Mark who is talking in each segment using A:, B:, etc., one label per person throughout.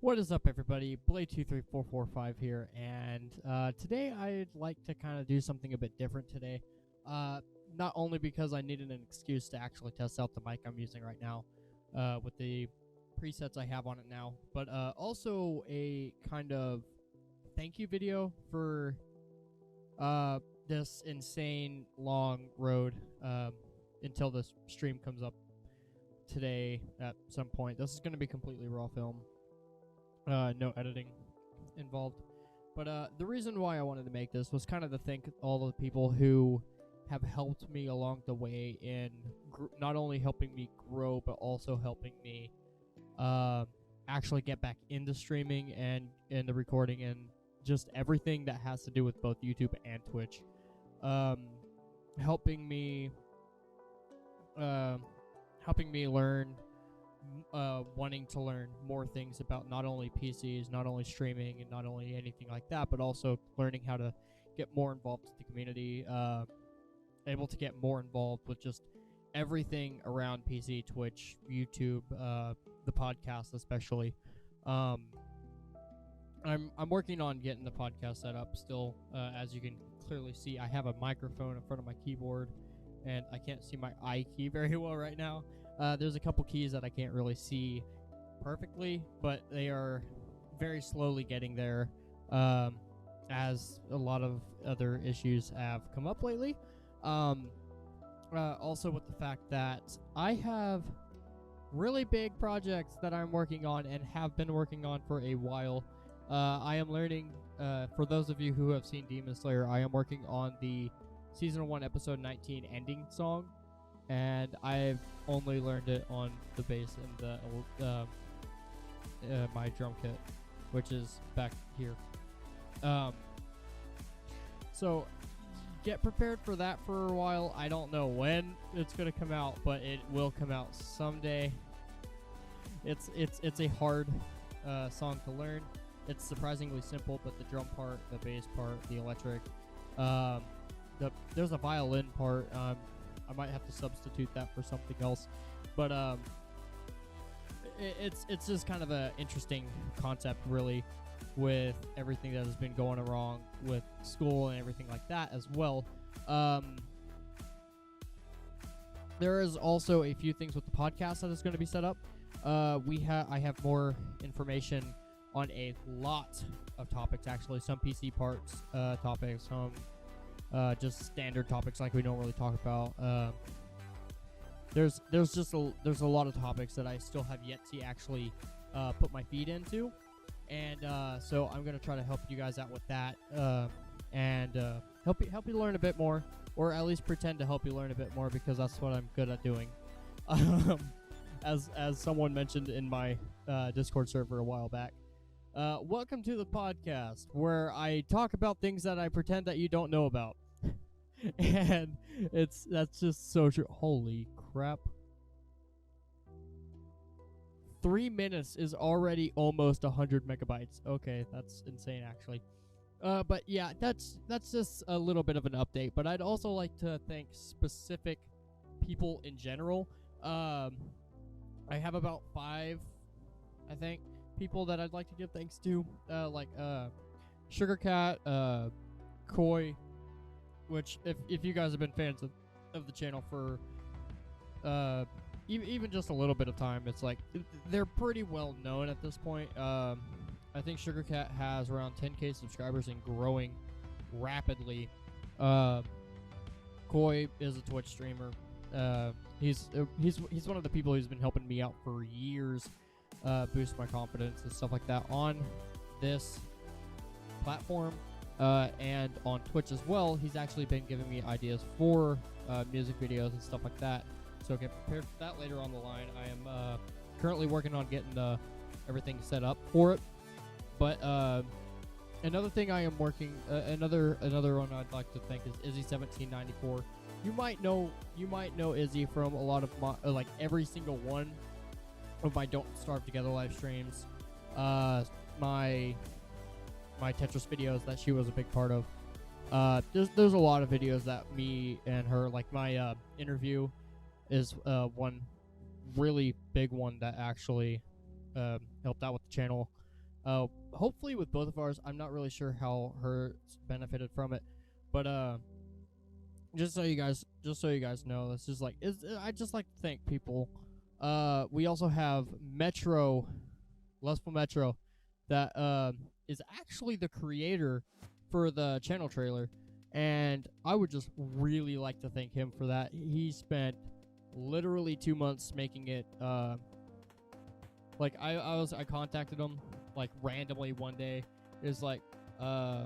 A: What is up, everybody? Blade23445 here, and today I'd like to kind of do something a bit different today. Not only because I needed an excuse to actually test out the mic I'm using right now with the presets I have on it now, but also a kind of thank you video for this insane long road until this stream comes up today at some point. This is going to be completely raw film. No editing involved. But the reason why I wanted to make this was kind of to thank all the people who have helped me along the way in not only helping me grow, but also helping me actually get back into streaming and in the recording and just everything that has to do with both YouTube and Twitch. Helping me learn, wanting to learn more things about not only PCs, not only streaming, and not only anything like that, but also learning how to get more involved with the community, able to get more involved with just everything around PC, Twitch, YouTube, the podcast especially. I'm working on getting the podcast set up still. As you can clearly see, I have a microphone in front of my keyboard, and I can't see my I key very well right now. There's a couple keys that I can't really see perfectly, but they are very slowly getting there, as a lot of other issues have come up lately. Also with the fact that I have really big projects that I'm working on and have been working on for a while. I am learning, for those of you who have seen Demon Slayer, I am working on the Season 1, Episode 19 ending song, and I've only learned it on the bass and my drum kit, which is back here. So get prepared for that for a while. I don't know when it's gonna come out, but it will come out someday. It's a hard song to learn. It's surprisingly simple, but the drum part, the bass part, the electric, there's a violin part. I might have to substitute that for something else, but it's just kind of an interesting concept, really, with everything that has been going wrong with school and everything like that as well. There is also a few things with the podcast that is going to be set up. I have more information on a lot of topics, actually. Some PC parts topics, some just standard topics like we don't really talk about. There's a lot of topics that I still have yet to actually put my feet into, and so I'm gonna try to help you guys out with that, and help you learn a bit more, or at least pretend to help you learn a bit more, because that's what I'm good at doing. As someone mentioned in my Discord server a while back. Welcome to the podcast, where I talk about things that I pretend that you don't know about. And that's just so true. Holy crap. 3 minutes is already almost 100 megabytes. Okay, that's insane, actually. But yeah, that's just a little bit of an update. But I'd also like to thank specific people in general. I have about 5, I think, people that I'd like to give thanks to, like Sugarcat, Koi, which if you guys have been fans of the channel for even just a little bit of time, it's like they're pretty well known at this point. I think Sugarcat has around 10k subscribers and growing rapidly. Koi is a Twitch streamer. He's one of the people who's been helping me out for years. Boost my confidence and stuff like that on this platform, and on Twitch as well. He's actually been giving me ideas for music videos and stuff like that, so get prepared for that later on the line. I am currently working on getting everything set up for it, but another thing I am working, another one I'd like to thank is Izzy1794. You might know Izzy from a lot of my, like every single one of my Don't Starve Together live streams, my Tetris videos that she was a big part of. There's a lot of videos that me and her, like my interview is one really big one that actually helped out with the channel. Hopefully with both of ours. I'm not really sure how her benefited from it, but just so you guys know, this is like I just like to thank people. We also have Metro, Lustful Metro, that is actually the creator for the channel trailer, and I would just really like to thank him for that. He spent literally 2 months making it. Like I contacted him like randomly one day. It was like I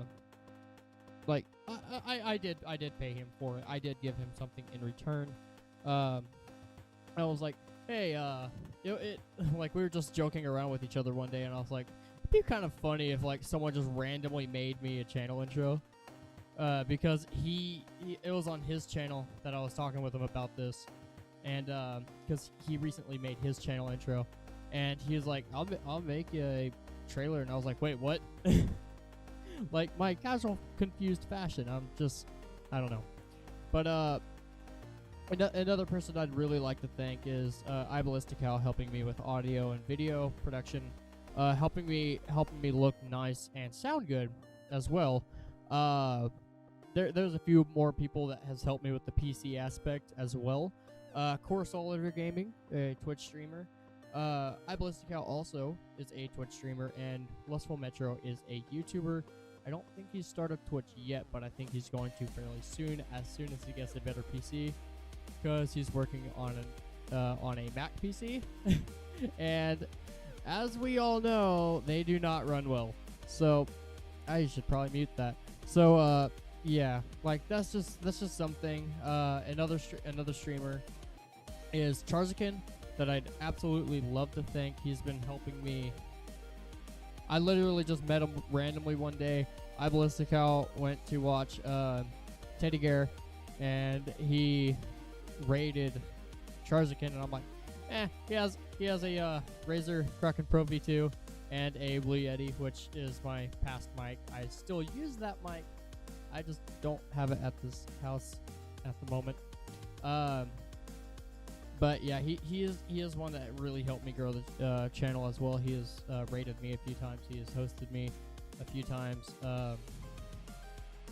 A: did pay him for it. I did give him something in return. I was like, hey, it like we were just joking around with each other one day, and I was like, it'd be kind of funny if like someone just randomly made me a channel intro. Because it was on his channel that I was talking with him about this, and because he recently made his channel intro, and he was like, I'll make you a trailer, and I was like, wait, what? Like my casual confused fashion. I don't know. But another person I'd really like to thank is iBallistical, helping me with audio and video production, helping me look nice and sound good as well. There's a few more people that has helped me with the PC aspect as well. Course Oliver Gaming, a Twitch streamer. iBallistical also is a Twitch streamer, and Lustful Metro is a YouTuber. I don't think he's started Twitch yet, but I think he's going to fairly soon as he gets a better PC, because he's working on a Mac PC, and as we all know, they do not run well. So I should probably mute that. So yeah, like that's just something. Another streamer is Charzakin that I'd absolutely love to thank. He's been helping me. I literally just met him randomly one day. iBallistical went to watch Teddy Gare, and he raided Charzakin, and I'm like, he has a Razer Kraken Pro V2 and a Blue Yeti, which is my past mic. I still use that mic. I just don't have it at this house at the moment. But yeah, he is one that really helped me grow the channel as well. He has rated me a few times. He has hosted me a few times.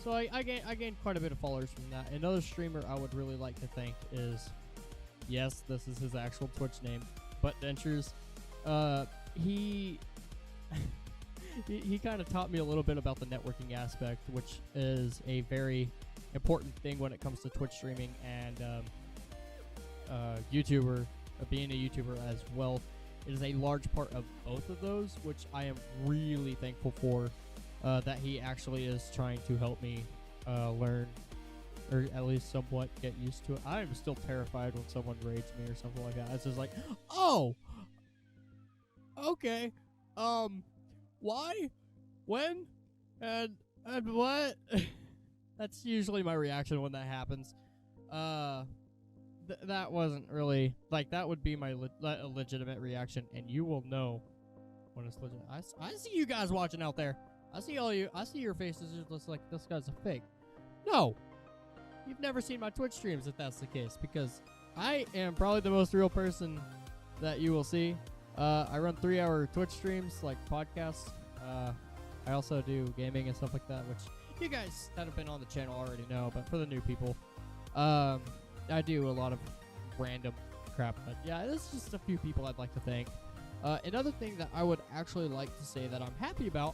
A: So I gained quite a bit of followers from that. Another streamer I would really like to thank is, yes, this is his actual Twitch name, Butt Dentures. He kind of taught me a little bit about the networking aspect, which is a very important thing when it comes to Twitch streaming and being a YouTuber as well. It is a large part of both of those, which I am really thankful for, that he actually is trying to help me learn, or at least somewhat get used to it. I am still terrified when someone raids me or something like that. It's just like, oh, okay, why, when, and what? That's usually my reaction when that happens. That wasn't really, like, that would be my legitimate reaction, and you will know when it's legit. I see you guys watching out there. I see all you. I see your faces just like, this guy's a fake. No, you've never seen my Twitch streams if that's the case, because I am probably the most real person that you will see. I run 3-hour Twitch streams, like podcasts. I also do gaming and stuff like that, which you guys that have been on the channel already know, but for the new people, I do a lot of random crap. But yeah, this is just a few people I'd like to thank. Another thing that I would actually like to say that I'm happy about,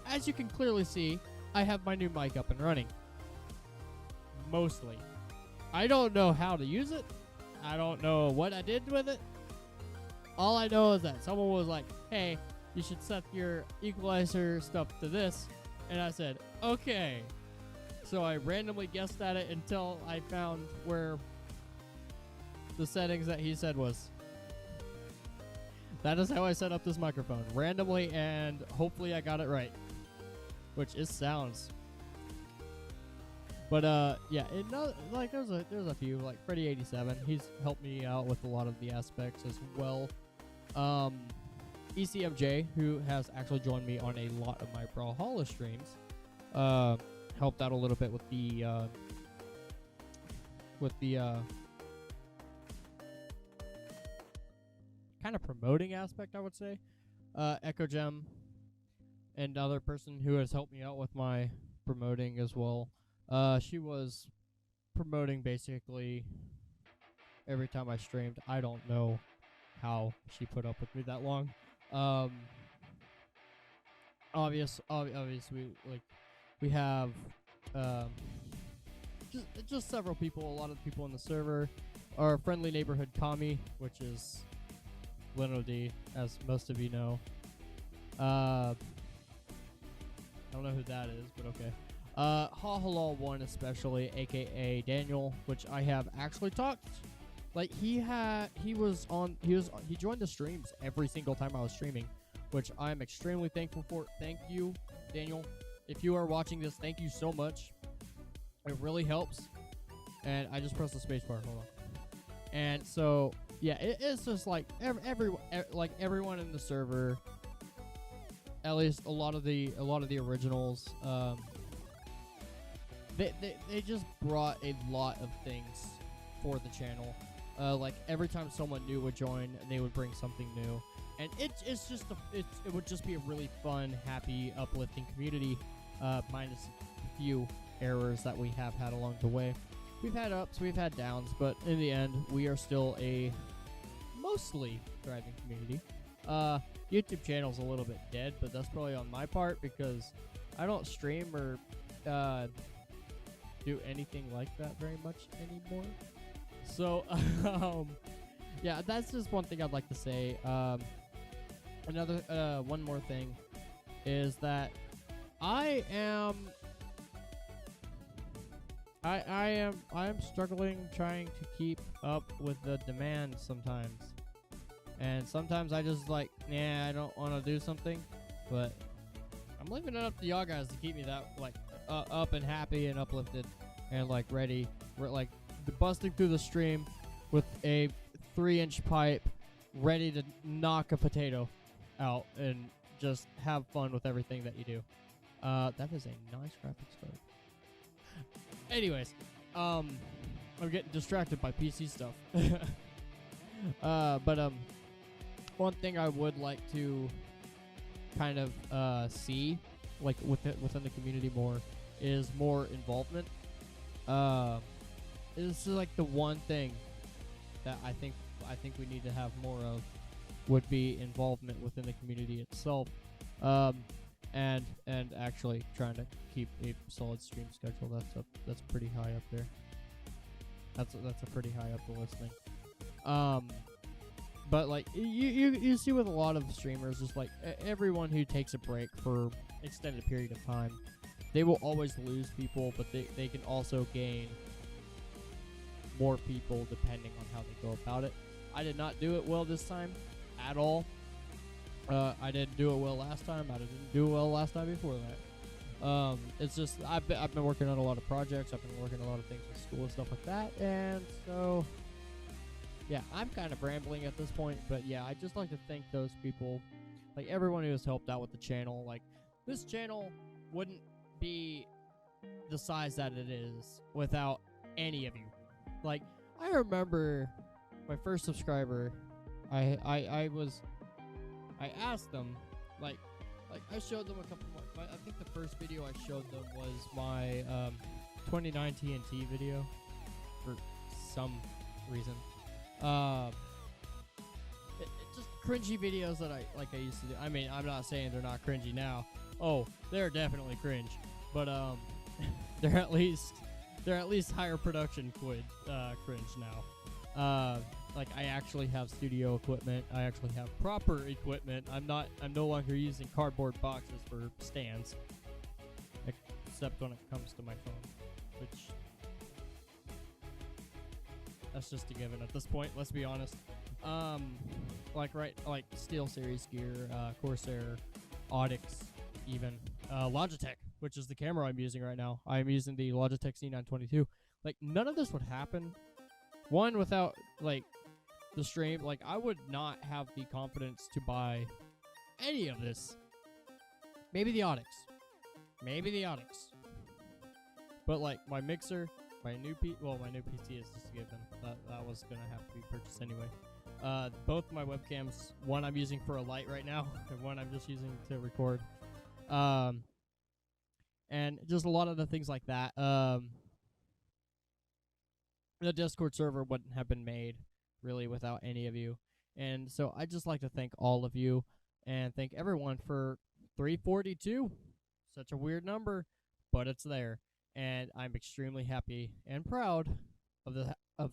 A: as you can clearly see, I have my new mic up and running. Mostly. I don't know how to use it. I don't know what I did with it. All I know is that someone was like, hey, you should set your equalizer stuff to this. And I said, okay. So I randomly guessed at it until I found where the settings that he said was. That is how I set up this microphone. Randomly, and hopefully I got it right. Which is sounds. But yeah, like there's a few, like Freddy87. He's helped me out with a lot of the aspects as well. ECMJ, who has actually joined me on a lot of my Brawlhalla streams, helped out a little bit with the kind of promoting aspect, I would say. Echo Gem, and another person who has helped me out with my promoting as well. She was promoting basically every time I streamed. I don't know how she put up with me that long. Obviously, like, we have just several people. A lot of the people in the server. Our friendly neighborhood Kami, which is Lino D, as most of you know. I don't know who that is, but okay. Ha 1 especially, aka Daniel, which I have actually talked. Like, he joined the streams every single time I was streaming, which I'm extremely thankful for. Thank you, Daniel. If you are watching this, thank you so much. It really helps. And I just pressed the space bar. Hold on. And so, yeah, it's just like everyone in the server. At least a lot of the originals. They just brought a lot of things for the channel. Like, every time someone new would join, they would bring something new, and it would just be a really fun, happy, uplifting community, minus a few errors that we have had along the way. We've had ups, we've had downs, but in the end, we are still a mostly thriving community. YouTube channel's a little bit dead, but that's probably on my part because I don't stream or do anything like that very much anymore. So, yeah, that's just one thing I'd like to say. One more thing is that I am struggling trying to keep up with the demand sometimes. And sometimes I just like, I don't want to do something, but I'm leaving it up to y'all guys to keep me that, like, up and happy and uplifted and, like, ready. We're, like, busting through the stream with a 3-inch pipe, ready to knock a potato out and just have fun with everything that you do. That is a nice graphics card. Anyways, I'm getting distracted by PC stuff. But one thing I would like to kind of see, like, within the community more, is more involvement. This is like the one thing that I think we need to have more of, would be involvement within the community itself, and actually trying to keep a solid stream schedule. That's pretty high up there. That's a pretty high up the listing. But like you see with a lot of streamers, just like everyone who takes a break for extended period of time, they will always lose people, but they can also gain more people depending on how they go about it. I did not do it well this time at all. I didn't do it well last time. I didn't do it well last time before that. It's just I've been working on a lot of projects. I've been working on a lot of things with school and stuff like that, and so yeah, I'm kind of rambling at this point. But yeah, I'd just like to thank those people, like everyone who has helped out with the channel. Like, this channel wouldn't be the size that it is without any of you. Like, I remember my first subscriber, I asked them, like I showed them a couple more. I think the first video I showed them was my 29 TNT video for some reason. Just cringy videos that I used to do. I mean, I'm not saying they're not cringy now. Oh, they're definitely cringe, but they're at least higher production cringe now. Like, I actually have studio equipment. I actually have proper equipment. I'm no longer using cardboard boxes for stands, except when it comes to my phone, which that's just a given at this point. Let's be honest. Like SteelSeries gear, Corsair, Audix, even Logitech, which is the camera I'm using right now. I'm using the Logitech C922. Like, none of this would happen, one, without like the stream. Like, I would not have the confidence to buy any of this. Maybe the Audix, but like my mixer, my new PC is just a given. That was gonna have to be purchased anyway. Both my webcams, one I'm using for a light right now, and one I'm just using to record. And just a lot of the things like that. The Discord server wouldn't have been made really without any of you. And so I'd just like to thank all of you and thank everyone for 342. Such a weird number, but it's there. And I'm extremely happy and proud of I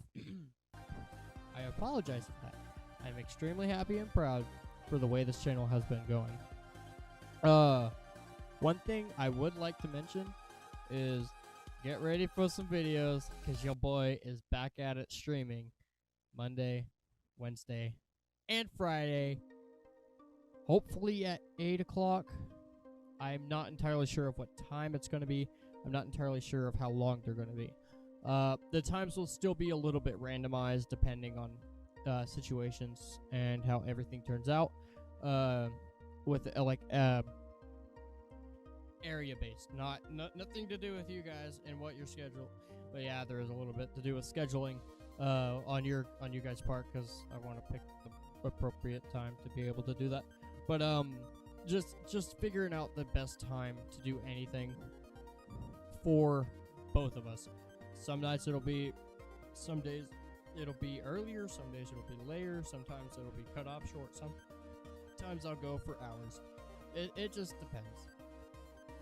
A: apologize for that. I'm extremely happy and proud for the way this channel has been going. One thing I would like to mention is get ready for some videos, because your boy is back at it streaming Monday, Wednesday, and Friday. Hopefully at 8 o'clock. I'm not entirely sure of what time it's going to be. I'm not entirely sure of how long they're going to be. The times will still be a little bit randomized depending on situations and how everything turns out. With area based, nothing to do with you guys and what your schedule. But yeah, there is a little bit to do with scheduling on you guys' part, because I want to pick the appropriate time to be able to do that. But just figuring out the best time to do anything for both of us. Some days it'll be earlier, some days it'll be later, sometimes it'll be cut off short, sometimes I'll go for hours. It just depends.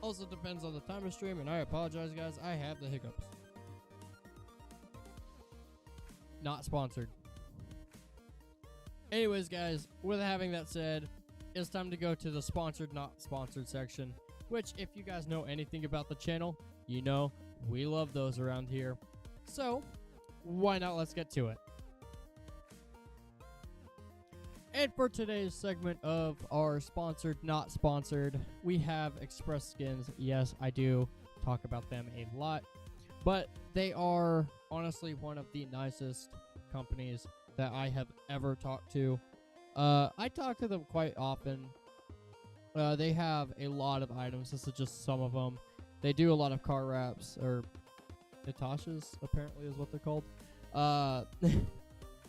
A: Also depends on the time of stream, and I apologize, guys, I have the hiccups. Not sponsored. Anyways, guys, with having that said, it's time to go to the sponsored, not sponsored section, which, if you guys know anything about the channel, you know we love those around here. So, why not? Let's get to it. And for today's segment of our sponsored, not sponsored, we have Express Skins. Yes, I do talk about them a lot, but they are honestly one of the nicest companies that I have ever talked to. I talk to them quite often. They have a lot of items. This is just some of them. They do a lot of car wraps, or Natasha's apparently is what they're called.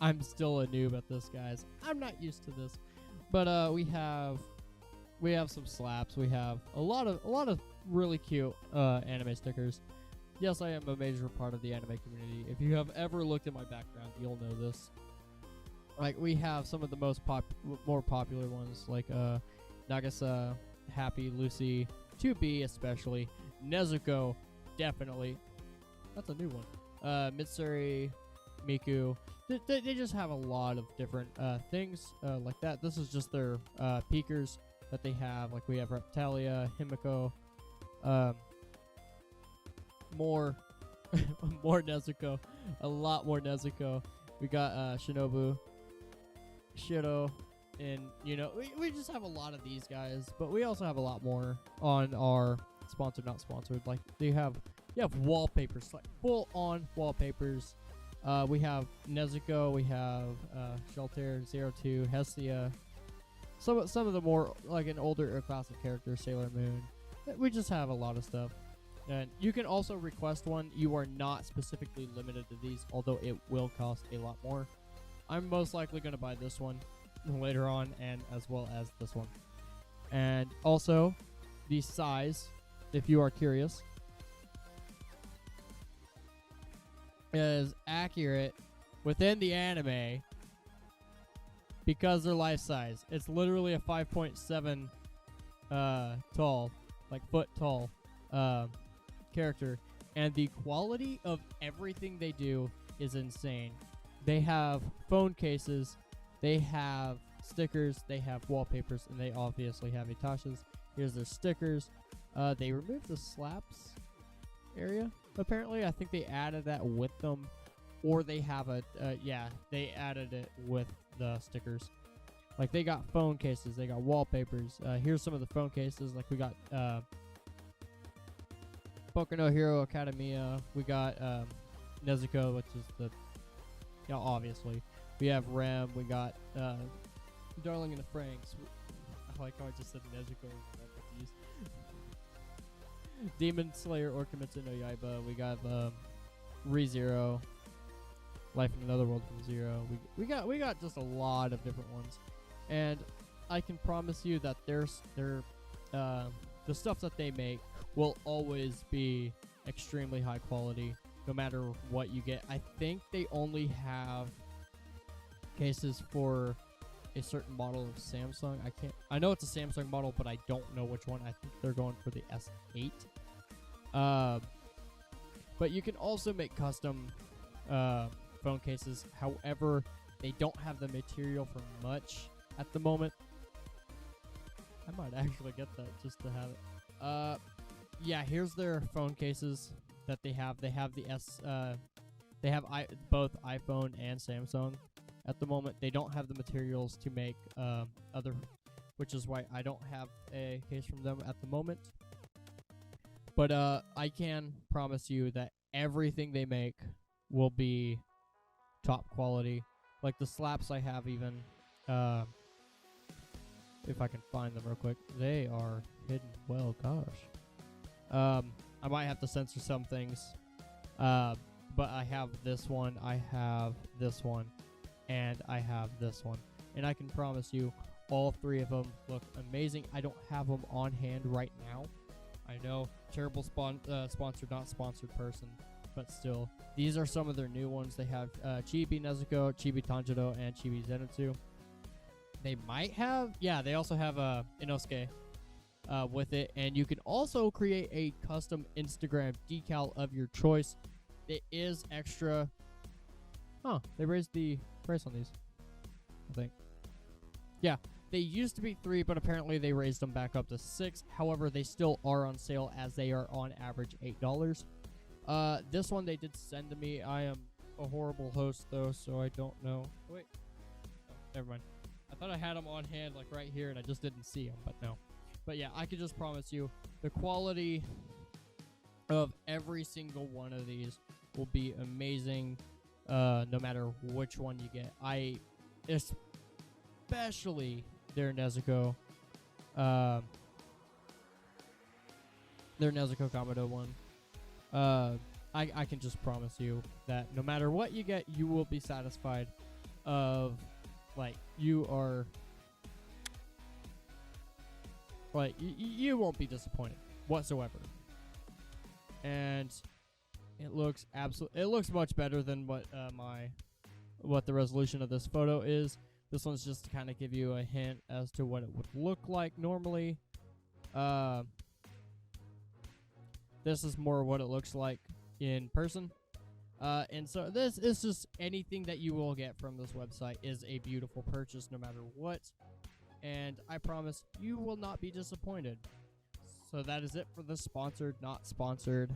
A: I'm still a noob at this, guys. I'm not used to this, but we have some slaps. We have a lot of really cute anime stickers. Yes, I am a major part of the anime community. If you have ever looked at my background, you'll know this. Like, we have some of the more popular ones, like Nagisa, Happy, Lucy, 2B especially, Nezuko, definitely. That's a new one. Mitsuri, Miku. They just have a lot of different things like that. This is just their peakers that they have. Like, we have Reptalia, Himiko, more Nezuko, a lot more Nezuko. We got Shinobu, Shiro, and we just have a lot of these guys, but we also have a lot more on our sponsored, not sponsored. Like, you have wallpapers, like full on wallpapers. We have Nezuko, we have Shelter, 02, Hestia, some of the more like an older classic character, Sailor Moon. We just have a lot of stuff. And you can also request one. You are not specifically limited to these, although it will cost a lot more. I'm most likely going to buy this one later on, and as well as this one. And also, the size, if you are curious, is accurate within the anime because they're life size. It's literally a 5.7 tall, like foot tall character, and the quality of everything they do is insane. They have phone cases, they have stickers, they have wallpapers, and they obviously have Itasha's. Here's their stickers. They removed the slaps area, apparently. I think they added that with them, or they have they added it with the stickers. Like, they got phone cases, they got wallpapers. Here's some of the phone cases. Like, we got Boku no Hero Academia. We got Nezuko, which is the obviously. We have Rem. We got Darling in the Franxx. I like how I just said Nezuko. Demon Slayer or Kimetsu no Yaiba. We got ReZero. Life in Another World from Zero. We got just a lot of different ones, and I can promise you that the stuff that they make will always be extremely high quality, no matter what you get. I think they only have cases for a certain model of Samsung. I know it's a Samsung model, but I don't know which one. I think they're going for the S8. But you can also make custom phone cases. However, they don't have the material for much at the moment. I might actually get that just to have it. Yeah, here's their phone cases that they have. They have the they have both iPhone and Samsung at the moment. They don't have the materials to make other, which is why I don't have a case from them at the moment. But I can promise you that everything they make will be top quality. Like the slaps I have, even if I can find them real quick, they are hidden well. Gosh, I might have to censor some things, but I have this one, I have this one, and I have this one, and I can promise you all three of them look amazing. I don't have them on hand right now. I know, terrible sponsored, not sponsored person, but still, these are some of their new ones. They have Chibi Nezuko, Chibi Tanjiro, and Chibi Zenitsu. They might have, yeah, they also have Inosuke with it, and you can also create a custom Instagram decal of your choice. It is extra. Huh, they raised the price on these, I think. Yeah, they used to be $3, but apparently they raised them back up to $6. However, they still are on sale, as they are on average $8. This one they did send to me. I am a horrible host, though, so I don't know. Wait. Oh, never mind. I thought I had them on hand, like right here, and I just didn't see them, but no. But yeah, I can just promise you, the quality of every single one of these will be amazing, no matter which one you get. Especially their Nezuko, their Nezuko Kamado one. I can just promise you that no matter what you get, you will be satisfied. Like, you are, like, you won't be disappointed whatsoever. And it looks it looks much better than what the resolution of this photo is. This one's just to kind of give you a hint as to what it would look like normally. This is more what it looks like in person. And so this is just anything that you will get from this website is a beautiful purchase no matter what. And I promise you will not be disappointed. So that is it for the sponsored, not sponsored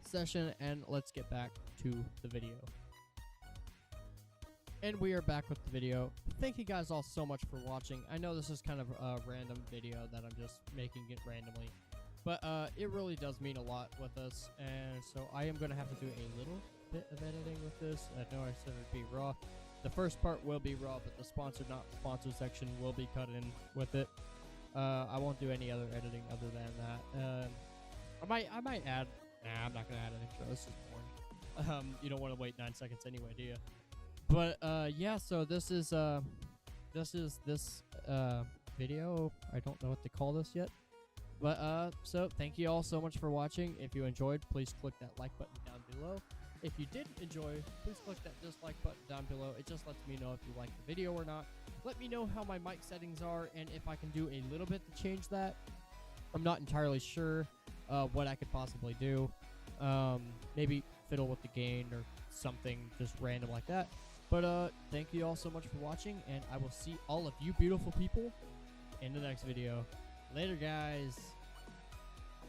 A: session. And let's get back to the video. And we are back with the video. Thank you guys all so much for watching. I know this is kind of a random video that I'm just making it randomly. But it really does mean a lot with us, and so I am going to have to do a little bit of editing with this. I know I said it would be raw. The first part will be raw, but the sponsored, not sponsored section will be cut in with it. I won't do any other editing other than that. I might add. Nah, I'm not going to add an intro. This is boring. You don't want to wait 9 seconds anyway, do you? But yeah, so this is this video. I don't know what to call this yet. But, so, thank you all so much for watching. If you enjoyed, please click that like button down below. If you didn't enjoy, please click that dislike button down below. It just lets me know if you like the video or not. Let me know how my mic settings are, and if I can do a little bit to change that. I'm not entirely sure what I could possibly do. Maybe fiddle with the gain or something just random like that. But, thank you all so much for watching, and I will see all of you beautiful people in the next video. Later, guys.